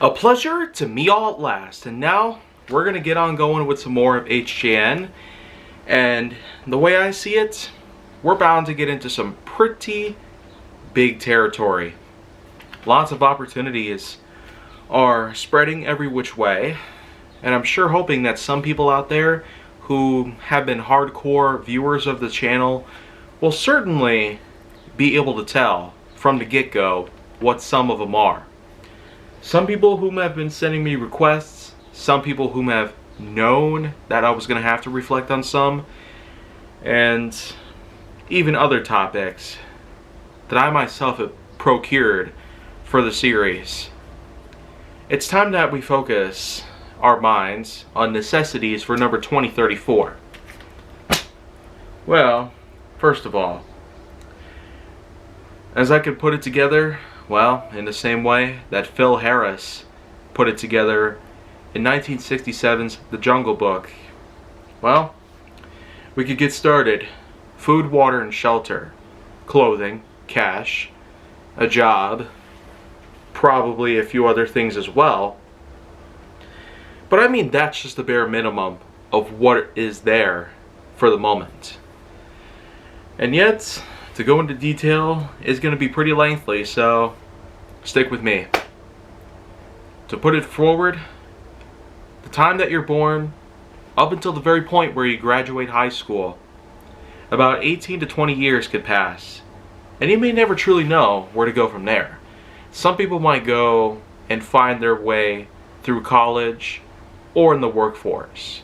A pleasure to meet y'all at last, and now we're gonna get on going with some more of HJN. And the way I see it, we're bound to get into some pretty big territory. Lots of opportunities are spreading every which way, and I'm sure hoping that some people out there who have been hardcore viewers of the channel will certainly be able to tell from the get-go what some of them are. Some people whom have been sending me requests, some people whom have known that I was going to have to reflect on some, and even other topics that I myself have procured for the series. It's time that we focus our minds on necessities for number 2034. Well, first of all, as I could put it together, well, in the same way that Phil Harris put it together in 1967's The Jungle Book. Well, we could get started. Food, water, and shelter. Clothing, cash, a job, probably a few other things as well. But I mean, that's just the bare minimum of what is there for the moment. And yet, to go into detail is going to be pretty lengthy, so stick with me. To put it forward, the time that you're born, up until the very point where you graduate high school, about 18 to 20 years could pass, and you may never truly know where to go from there. Some people might go and find their way through college or in the workforce.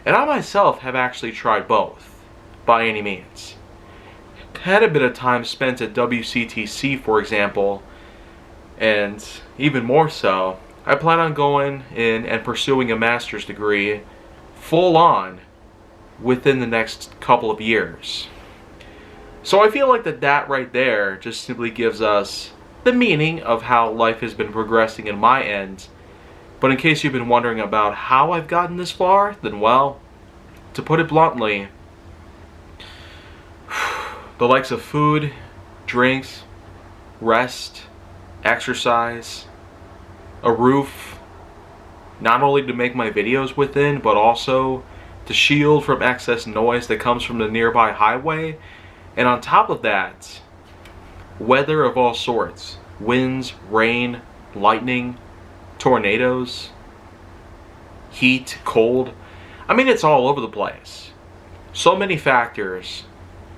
And I myself have actually tried both, by any means. Had a bit of time spent at WCTC, for example, and even more so, I plan on going in and pursuing a master's degree full on within the next couple of years. So I feel like that right there just simply gives us the meaning of how life has been progressing in my end. But in case you've been wondering about how I've gotten this far, then well, to put it bluntly, the likes of food, drinks, rest, exercise, a roof, not only to make my videos within, but also to shield from excess noise that comes from the nearby highway. And on top of that, weather of all sorts. Winds, rain, lightning, tornadoes, heat, cold. I mean, it's all over the place. So many factors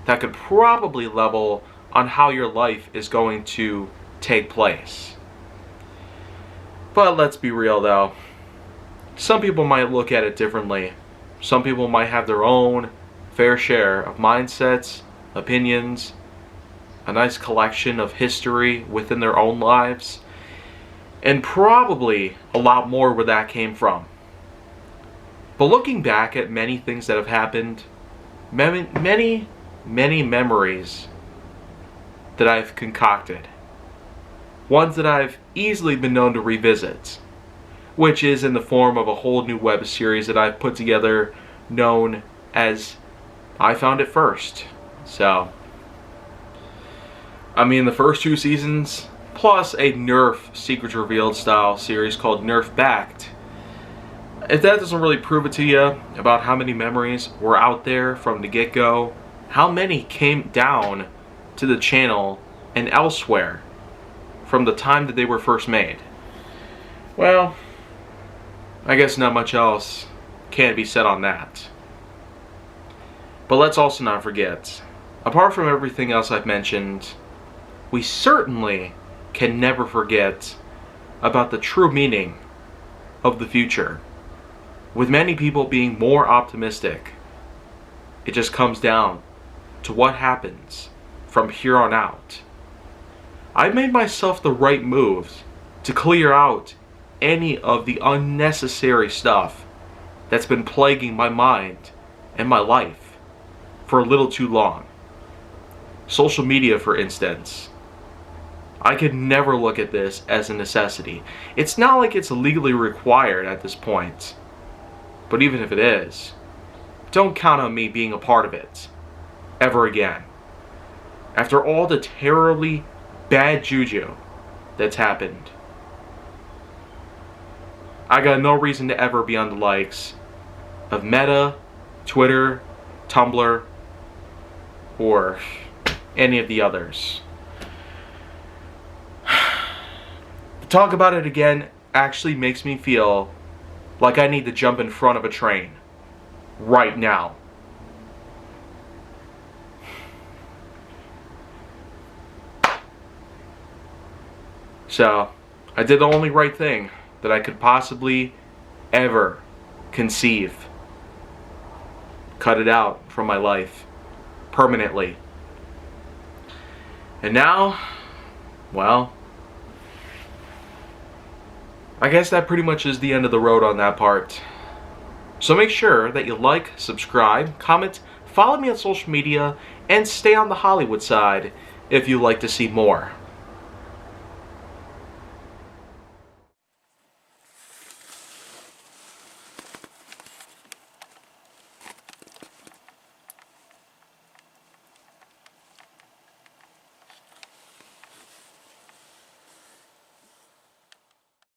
that could probably level on how your life is going to take place. But let's be real though. Some people might look at it differently. Some people might have their own fair share of mindsets, opinions, a nice collection of history within their own lives, and probably a lot more where that came from. But looking back at many things that have happened, many memories that I've concocted, ones that I've easily been known to revisit, which is in the form of a whole new web series that I've put together known as I Found It First. So, I mean, the first 2 seasons, plus a Nerf Secrets Revealed style series called Nerf Backed. If that doesn't really prove it to you about how many memories were out there from the get-go, how many came down to the channel and elsewhere from the time that they were first made, well, I guess not much else can be said on that. But let's also not forget, apart from everything else I've mentioned, we certainly can never forget about the true meaning of the future. With many people being more optimistic, it just comes down to what happens from here on out. I made myself the right moves to clear out any of the unnecessary stuff that's been plaguing my mind and my life for a little too long. Social media, for instance. I could never look at this as a necessity. It's not like it's legally required at this point. But even if it is, don't count on me being a part of it ever again. After all the terribly bad juju that's happened. I got no reason to ever be on the likes of Meta, Twitter, Tumblr, or any of the others. To talk about it again actually makes me feel like I need to jump in front of a train right now. So, I did the only right thing that I could possibly ever conceive. Cut it out from my life permanently. And now, well, I guess that pretty much is the end of the road on that part. So make sure that you like, subscribe, comment, follow me on social media, and stay on the Hollywood side if you'd like to see more.